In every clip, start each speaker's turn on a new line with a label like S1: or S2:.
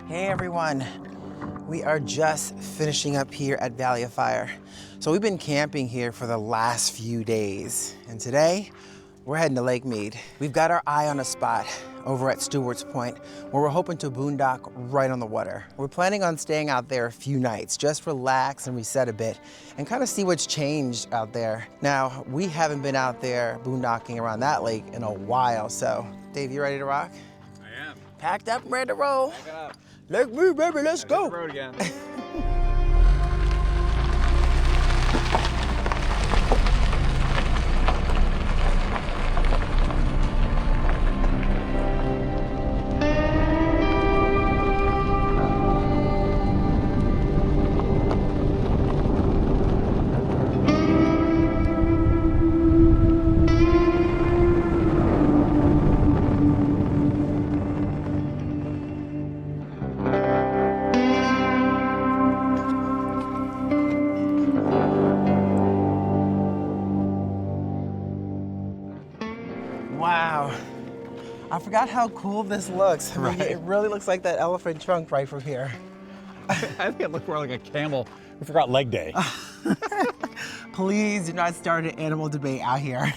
S1: Hey everyone, we are just finishing up here at Valley of Fire. So we've been camping here for the last few days, and today we're heading to Lake Mead. We've got our eye on a spot over at Stewart's Point where we're hoping to boondock right on the water. We're planning on staying out there a few nights, just relax and reset a bit and kind of see what's changed out there. Now, we haven't been out there boondocking around that lake in a while, so Dave, you ready to rock?
S2: I am.
S1: Packed up and ready to roll.
S2: Pack it up.
S1: Lake Mead, baby, let's go.
S2: Hit the road again.
S1: Wow. I forgot how cool this looks. I mean,
S2: Right.
S1: It really looks like that elephant trunk right from here.
S2: I think it looked more like a camel. We forgot leg day.
S1: Please do not start an animal debate out here.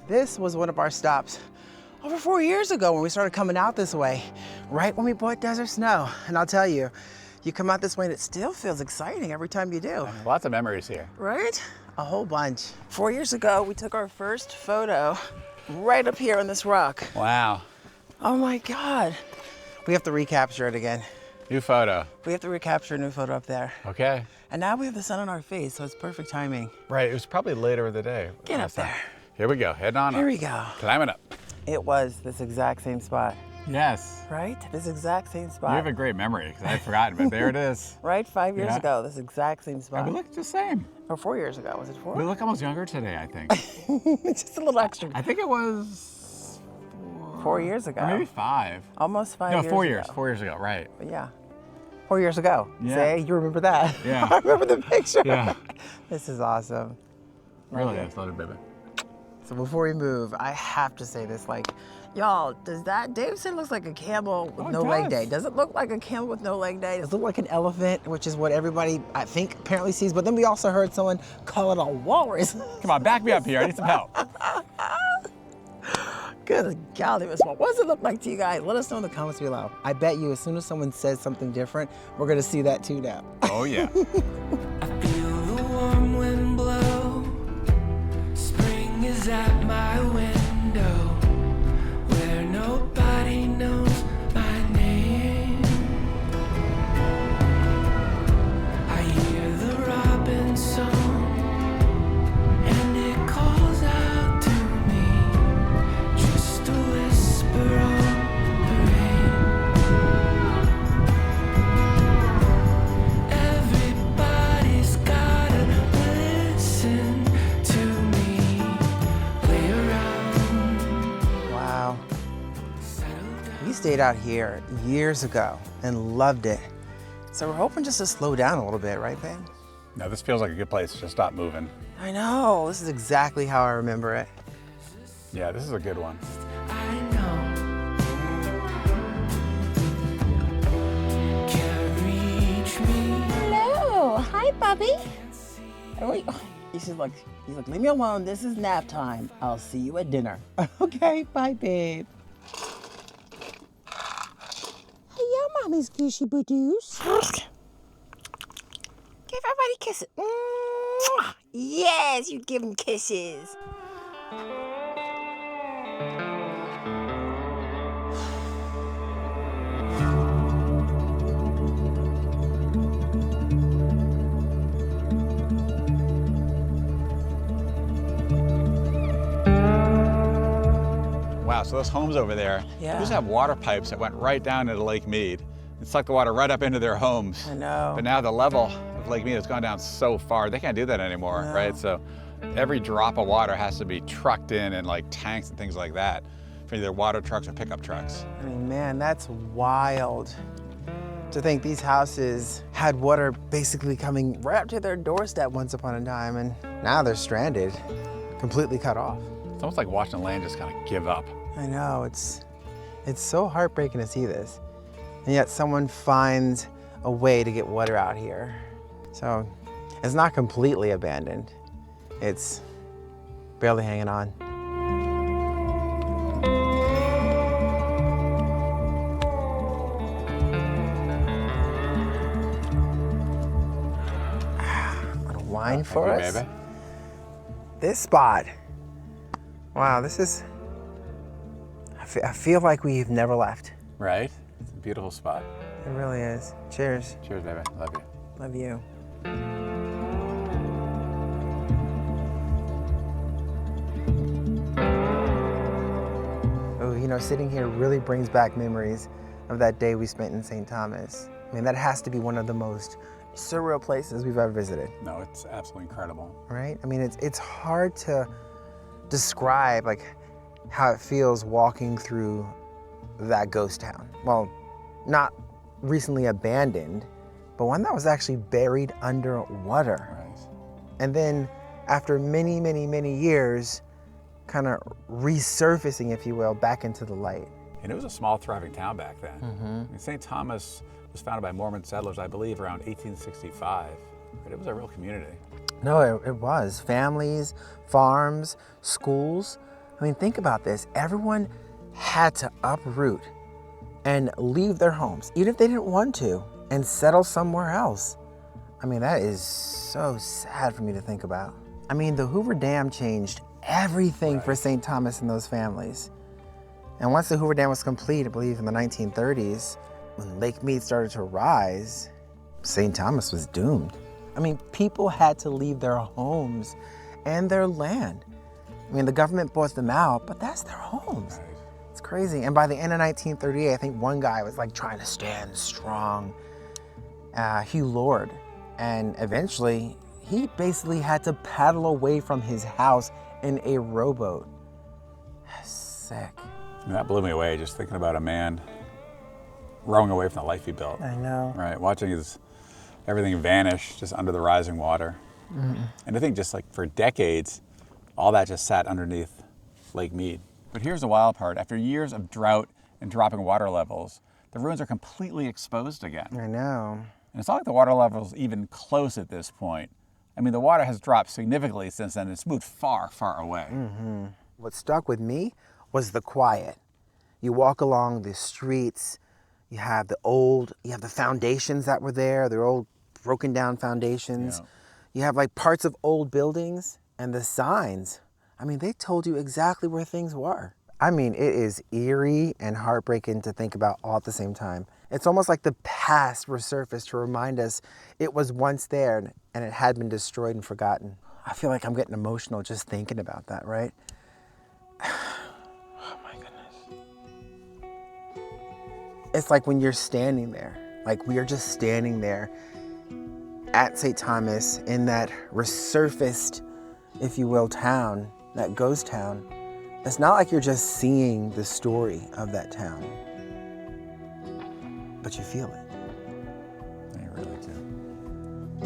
S1: This was one of our stops over 4 years ago when we started coming out this way, right when we bought Desert Snow. And I'll tell you, you come out this way and it still feels exciting every time you do.
S2: Lots of memories here.
S1: Right? A whole bunch. 4 years ago, we took our first photo right up here on this rock.
S2: Wow.
S1: Oh my God. We have to recapture it again.
S2: New photo.
S1: We have to recapture a new photo up there.
S2: Okay.
S1: And now we have the sun on our face, so it's perfect timing.
S2: Right, it was probably later in the day.
S1: Get up there.
S2: Here we go, heading on
S1: Here
S2: up.
S1: we go.
S2: Climbing up.
S1: It was this exact same spot,
S2: Yes.
S1: right? This exact same spot.
S2: You have a great memory, because I'd forgotten, but there it is.
S1: Right? 5 years
S2: Yeah.
S1: ago, this exact same
S2: And
S1: spot.
S2: we look the same.
S1: Or 4 years ago, was it 4?
S2: We look almost younger today, I think.
S1: Just a little extra.
S2: I think it was
S1: 4 years ago.
S2: or maybe 5.
S1: Almost 5
S2: No,
S1: years
S2: 4 years.
S1: ago.
S2: 4 years ago, right.
S1: But yeah. 4 years ago.
S2: Yeah.
S1: See, you remember that.
S2: Yeah.
S1: I remember the picture.
S2: Yeah.
S1: This is awesome.
S2: Really is, loaded baby.
S1: So before we move, I have to say this, like, y'all, does that, Dave said it looks like a camel with
S2: Oh, it
S1: no leg
S2: does.
S1: day. Does it look like a camel with no leg day? Does it look like an elephant, which is what everybody, I think, apparently sees, but then we also heard someone call it a walrus.
S2: Come on, back me up here, I need some help.
S1: Good golly, Miss Wall. What does it look like to you guys? Let us know in the comments below. I bet you as soon as someone says something different, we're gonna see that too now.
S2: Oh yeah.
S3: I feel the warm wind blow. Spring is at my window, where nobody knows my name. I hear the robin song, and it calls out to me, just a whisper on the rain. Everybody's gotta listen to me. Play around,
S1: Wow.
S3: settle down.
S1: We stayed out here years ago and loved it. So we're hoping just to slow down a little bit, right, babe?
S2: No, this feels like a good place to just stop moving.
S1: I know, this is exactly how I remember it.
S2: Yeah, this is a good one.
S3: I know. Can't reach me.
S1: Hello, hi, Bubby. He's like, leave me alone. This is nap time. I'll see you at dinner. Okay, bye, babe. Hello, mommy's gushy boodoos. Give everybody kisses. Mwah. Yes, you give them kisses.
S2: Wow, so those homes over there,
S1: Yeah.
S2: they used to have water pipes that went right down into Lake Mead. It sucked the water right up into their homes.
S1: I know.
S2: But now the level of Lake Mead has gone down so far, they can't do that anymore,
S1: No.
S2: right? So every drop of water has to be trucked in like tanks and things like that for either water trucks or pickup trucks.
S1: I mean, man, that's wild. To think these houses had water basically coming right up to their doorstep once upon a time, and now they're stranded, completely cut off.
S2: It's almost like watching the land just kind of give up.
S1: I know, it's so heartbreaking to see this. and yet someone finds a way to get water out here. So it's not completely abandoned. It's barely hanging on. Little wine for
S2: Thank you,
S1: us.
S2: baby.
S1: This spot, wow, this is, I feel like we've never left.
S2: Right? It's a beautiful spot.
S1: It really is. Cheers.
S2: Cheers, baby. Love you.
S1: Love you. Oh, you know, sitting here really brings back memories of that day we spent in St. Thomas. I mean, that has to be one of the most surreal places we've ever visited,
S2: No, it's absolutely incredible.
S1: right? I mean, it's hard to describe like how it feels walking through that ghost town. Well, not recently abandoned, but one that was actually buried underwater.
S2: Right.
S1: And then after many, many, many years, kind of resurfacing, if you will, back into the light.
S2: And it was a small, thriving town back then. I mean, St. Thomas was founded by Mormon settlers, I believe, around 1865. But it was a real community.
S1: No, it was. Families, farms, schools. I mean, think about this. Everyone had to uproot and leave their homes, even if they didn't want to, and settle somewhere else. I mean, that is so sad for me to think about. I mean, the Hoover Dam changed everything for St. Thomas and those families. And once the Hoover Dam was complete, I believe in the 1930s, when Lake Mead started to rise, St. Thomas was doomed. I mean, people had to leave their homes and their land. I mean, the government bought them out, but that's their homes.
S2: Right.
S1: It's crazy. And by the end of 1938, I think one guy was like trying to stand strong, Hugh Lord. And eventually, he basically had to paddle away from his house in a rowboat. Sick.
S2: And that blew me away, just thinking about a man rowing away from the life he built.
S1: I know.
S2: Right, watching everything vanish just under the rising water. And I think just like for decades, all that just sat underneath Lake Mead. But here's the wild part. After years of drought and dropping water levels, the ruins are completely exposed again.
S1: I know.
S2: And it's not like the water level's even close at this point. I mean, the water has dropped significantly since then. It's moved far, far away.
S1: What stuck with me was the quiet. You walk along the streets, you have the foundations that were there, they're old broken down foundations.
S2: Yeah.
S1: You have like parts of old buildings and the signs. I mean, they told you exactly where things were. I mean, it is eerie and heartbreaking to think about all at the same time. It's almost like the past resurfaced to remind us it was once there and it had been destroyed and forgotten. I feel like I'm getting emotional just thinking about that, right? Oh my goodness. It's like when you're standing there, like we are just standing there at St. Thomas in that resurfaced, if you will, town, that ghost town. It's not like you're just seeing the story of that town, but you feel it.
S2: You really do.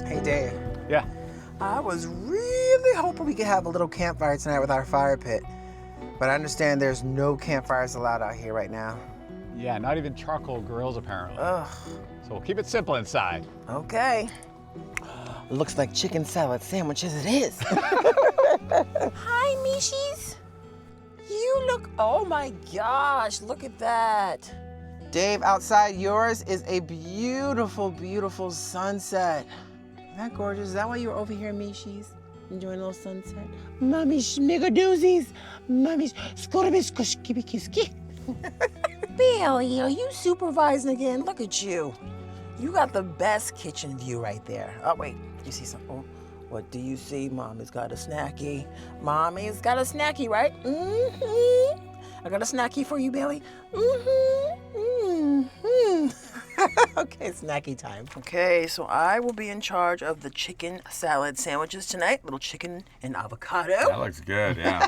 S1: Hey Dave,
S2: Yeah.
S1: I was really hoping we could have a little campfire tonight with our fire pit, but I understand there's no campfires allowed out here right now.
S2: Yeah, not even charcoal grills apparently.
S1: Ugh,
S2: So we'll keep it simple inside.
S1: okay. Looks like chicken salad sandwiches it is. Hi, Mishies. You look, oh my gosh, look at that. Dave, outside yours is a beautiful, beautiful sunset. Isn't that gorgeous? Is that why you're over here, Mishies? Enjoying a little sunset? Mommy schmigadoozies. Mommy skorobiskoshkibikiski. Billy, are you supervising again? Look at you. You got the best kitchen view right there. Oh, wait, you see something? Oh, what do you see? Mommy's got a snacky. Mommy's got a snacky, right? Mm-hmm. I got a snacky for you, Billy. Mm-hmm. Mm-hmm. Okay, snacky time. Okay, so I will be in charge of the chicken salad sandwiches tonight. Little chicken and avocado.
S2: That looks good, yeah.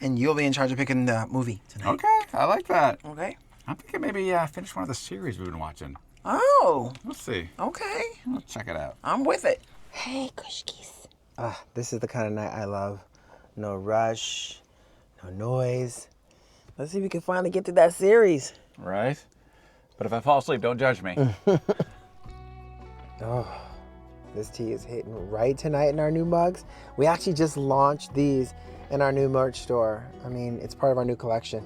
S1: And you'll be in charge of picking the movie tonight.
S2: Okay, I like that.
S1: Okay.
S2: I'm thinking maybe finish one of the series we've been watching.
S1: Oh,
S2: We'll see.
S1: okay.
S2: We'll check it out.
S1: I'm with it.
S4: Hey, Kushkis.
S1: This is the kind of night I love. No rush, no noise. Let's see if we can finally get through that series.
S2: Right? But if I fall asleep, don't judge me.
S1: Oh, this tea is hitting right tonight in our new mugs. We actually just launched these in our new merch store. I mean, it's part of our new collection.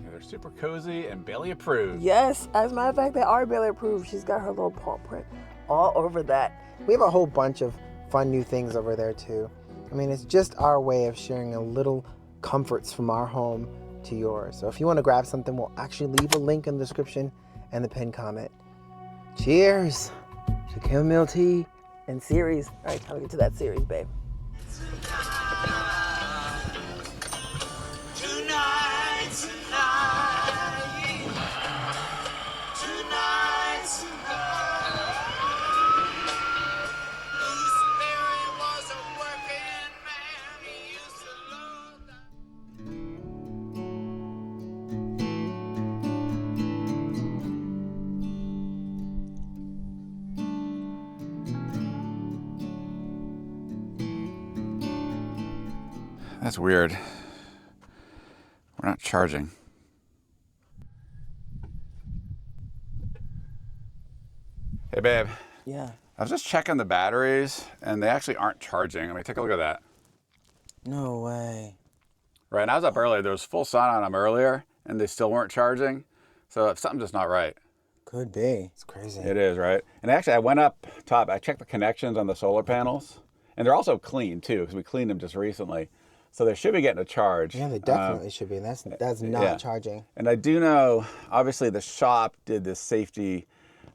S2: Yeah, they're super cozy and Bailey approved.
S1: Yes, as a matter of fact, they are Bailey approved. She's got her little paw print all over that. We have a whole bunch of fun new things over there too. I mean, it's just our way of sharing a little comforts from our home to yours. So if you want to grab something, we'll actually leave a link in the description and the pinned comment. Cheers to chamomile tea and series. All right, time to get to that series, babe.
S2: That's weird. We're not charging. Hey, babe.
S1: Yeah.
S2: I was just checking the batteries, and they actually aren't charging. I mean, take a look at that.
S1: No way.
S2: Right, and I was up earlier. There was full sun on them earlier, and they still weren't charging. So something's just not right.
S1: Could be. It's crazy.
S2: It is, right? And actually, I went up top. I checked the connections on the solar panels, and they're also clean, too, because we cleaned them just recently. So they should be getting a charge.
S1: Yeah, they definitely should be. That's not charging.
S2: And I do know, obviously, the shop did this safety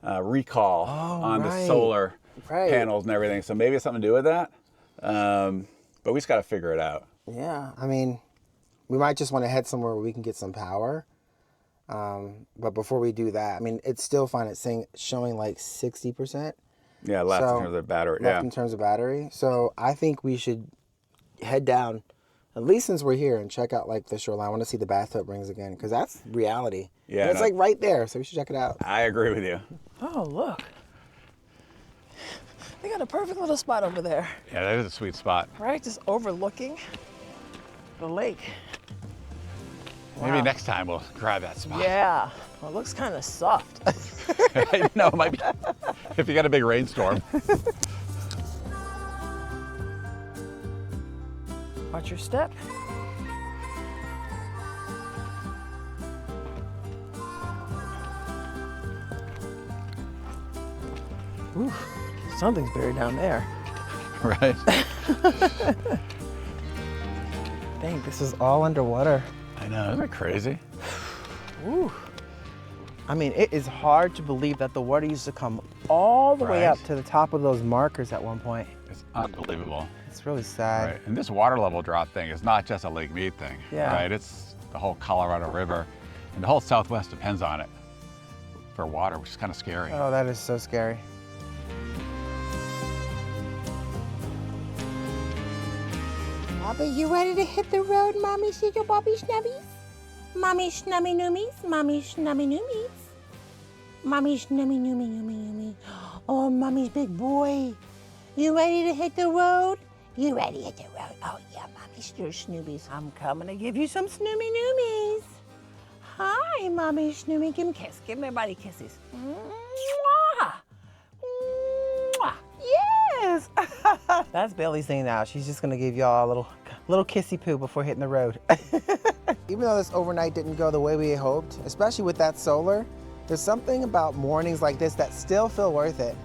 S2: recall on the solar panels and everything. So maybe it's something to do with that. But we just got to figure it out.
S1: Yeah, I mean, we might just want to head somewhere where we can get some power. But before we do that, I mean, it's still fine. It's showing like 60%.
S2: Yeah, left in terms of battery.
S1: Left in terms of battery. So I think we should head down, at least since we're here, and check out like the shoreline. I want to see the bathtub rings again, because that's reality.
S2: Yeah,
S1: and it's like right there, so we should check it out.
S2: I agree with you.
S1: Oh, look. They got a perfect little spot over there.
S2: Yeah, that is a sweet spot.
S1: Right, just overlooking the lake.
S2: Maybe next time we'll grab that spot.
S1: Yeah, well, it looks kind of soft.
S2: No, it might be. If you got a big rainstorm.
S1: Watch your step. Ooh, something's buried down there.
S2: Right.
S1: Dang, this is all underwater.
S2: I know, isn't that crazy?
S1: Ooh. I mean, it is hard to believe that the water used to come all the way up to the top of those markers at one point.
S2: It's unbelievable.
S1: It's really sad.
S2: Right. And this water level drop thing is not just a Lake Mead thing.
S1: Yeah.
S2: Right. It's the whole Colorado River, and the whole Southwest depends on it for water, which is kind of scary.
S1: Oh, that is so scary.
S4: Papa, you ready to hit the road, Mommy Sugar Bobby Schnubbies? Mommy Schnummy Noomies, Mommy Schnummy Noomies. Mommy Schnummy Noomy Noomy Noomy. Oh, Mommy's big boy. You ready to hit the road? You ready to hit the road? Oh, yeah, Mommy Sugar Snoobies. I'm coming to give you some Snoomy Noomies. Hi, Mommy Snoomy. Give him a kiss. Give everybody kisses. Mwah! Mwah!
S1: Yes! That's Bailey's thing now. She's just gonna give y'all a little kissy poo before hitting the road. Even though this overnight didn't go the way we hoped, especially with that solar, there's something about mornings like this that still feel worth it.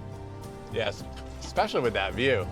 S2: Yes, especially with that view.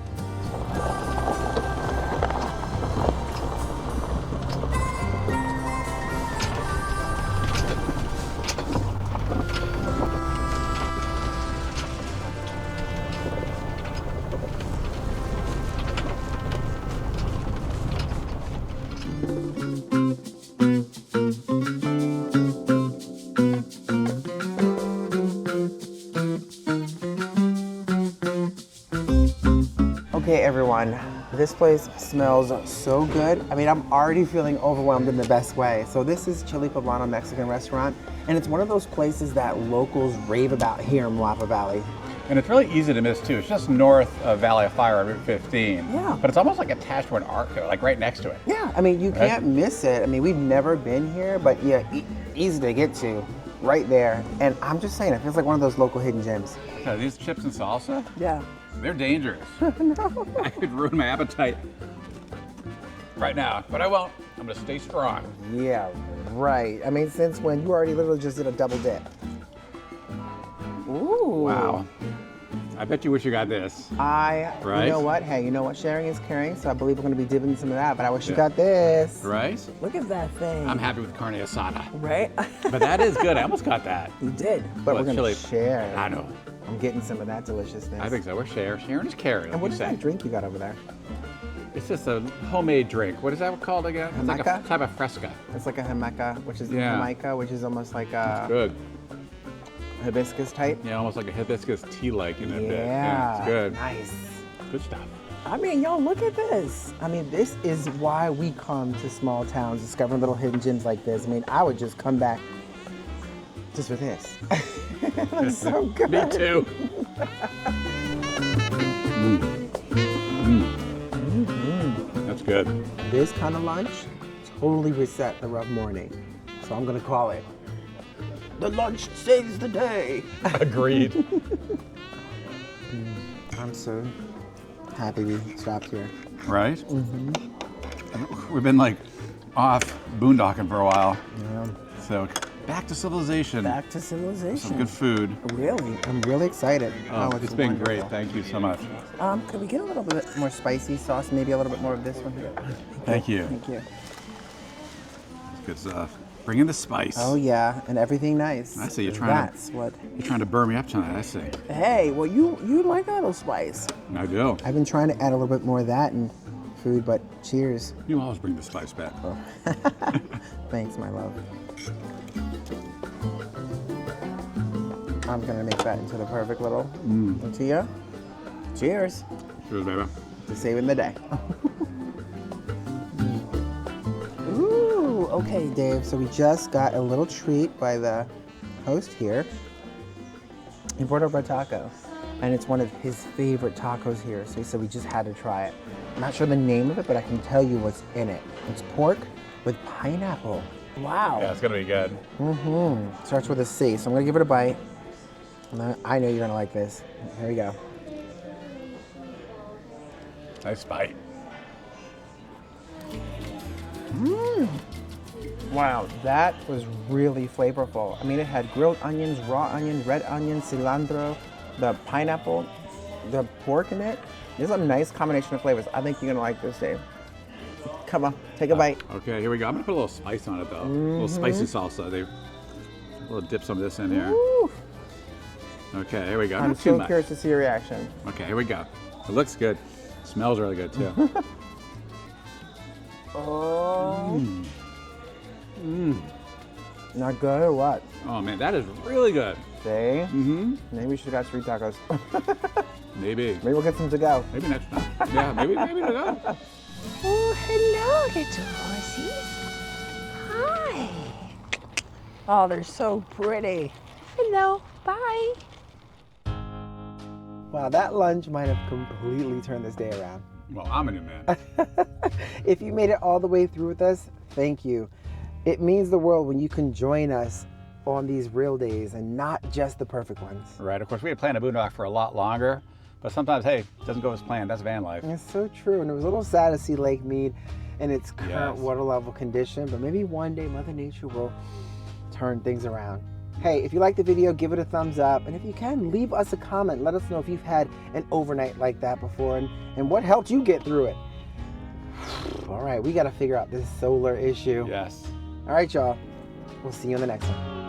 S1: Okay, everyone, this place smells so good. I mean, I'm already feeling overwhelmed in the best way. So this is Chili Poblano Mexican restaurant, and it's one of those places that locals rave about here in Moapa Valley.
S2: And it's really easy to miss too. It's just north of Valley of Fire on Route 15.
S1: Yeah.
S2: But it's almost like attached to an Arco, like right next to it.
S1: Yeah, I mean, you can't miss it. I mean, we've never been here, but yeah, easy to get to, right there. And I'm just saying, it feels like one of those local hidden gems.
S2: So these chips and salsa,
S1: Yeah.
S2: they're dangerous. I could ruin my appetite right now, but I won't. I'm gonna stay strong.
S1: Yeah, right. I mean, since when? You already literally just did a double dip. Ooh.
S2: Wow. I bet you wish you got this.
S1: Right? You know what? Hey, you know what? Sharing is caring, so I believe we're going to be dipping some of that, but I wish you got this.
S2: Right?
S1: Look at that thing.
S2: I'm happy with carne asada.
S1: Right?
S2: But that is good. I almost got that.
S1: You did, but we're going to share.
S2: I know.
S1: I'm getting some of that deliciousness.
S2: I think so. We're sharing is caring.
S1: And what is that drink you got over there?
S2: It's just a homemade drink. What is that called again? It's like a type of fresca.
S1: It's like a jamaica, which is which is almost like a
S2: Good.
S1: hibiscus type.
S2: Yeah, almost like a hibiscus tea-like in a bit.
S1: Yeah,
S2: it's good.
S1: Nice.
S2: Good stuff.
S1: I mean, y'all, look at this. I mean, this is why we come to small towns, discovering little hidden gems like this. I mean, I would just come back just for this. It looks so good.
S2: Me too. That's good.
S1: This kind of lunch totally reset the rough morning. So I'm gonna call it the lunch saves the day.
S2: Agreed.
S1: I'm so happy we stopped here.
S2: Right? We've been like off boondocking for a while.
S1: Yeah.
S2: So back to civilization.
S1: Back to civilization.
S2: Some good food.
S1: Really, I'm really excited.
S2: It's been great. Thank you so much.
S1: Could we get a little bit more spicy sauce? Maybe a little bit more of this one here.
S2: Thank you.
S1: Thank you.
S2: Good stuff. Bring in the spice.
S1: Oh yeah, and everything nice.
S2: I see you're
S1: trying
S2: You're trying to burn me up tonight. I see.
S1: Hey, well you like a little spice.
S2: I do.
S1: I've been trying to add a little bit more of that in food, but cheers.
S2: You always bring the spice back.
S1: Thanks, my love. I'm gonna make that into the perfect little tortilla. Cheers.
S2: Cheers, baby.
S1: To saving the day. Ooh, okay, Dave. So we just got a little treat by the host here. He brought over a taco, and it's one of his favorite tacos here. So he said we just had to try it. I'm not sure the name of it, but I can tell you what's in it. It's pork with pineapple. Wow.
S2: Yeah, it's gonna be good.
S1: Starts with a C, so I'm gonna give it a bite. And I know you're gonna like this. Here we go.
S2: Nice bite.
S1: Wow, that was really flavorful. I mean, it had grilled onions, raw onion, red onion, cilantro, the pineapple, the pork in it. There's a nice combination of flavors. I think you're gonna like this, Dave. Come on, take a bite.
S2: Okay, here we go. I'm gonna put a little spice on it though. A little spicy salsa. We'll dip some of this in here.
S1: Ooh.
S2: Okay, here we go.
S1: I'm
S2: Not too
S1: so
S2: much.
S1: curious to see your reaction.
S2: Okay, here we go. It looks good. It smells really good too.
S1: Oh. Not good or what?
S2: Oh man, that is really good.
S1: See? Maybe we should have got street tacos.
S2: Maybe.
S1: Maybe we'll get some to go.
S2: Maybe next time. Yeah, maybe to go.
S4: Oh, hello, little horsies. Hi.
S1: Oh, they're so pretty.
S4: Hello, bye.
S1: Wow, that lunch might have completely turned this day around.
S2: Well, I'm a new man.
S1: If you made it all the way through with us, thank you. It means the world when you can join us on these real days and not just the perfect ones.
S2: Right, of course, we had planned a boondock for a lot longer, but sometimes, hey, it doesn't go as planned. That's van life.
S1: It's so true, and it was a little sad to see Lake Mead in its current water level condition, but maybe one day Mother Nature will turn things around. Hey, if you like the video, give it a thumbs up, and if you can, leave us a comment. Let us know if you've had an overnight like that before and what helped you get through it. All right, we got to figure out this solar issue.
S2: Yes.
S1: All right, y'all. We'll see you in the next one.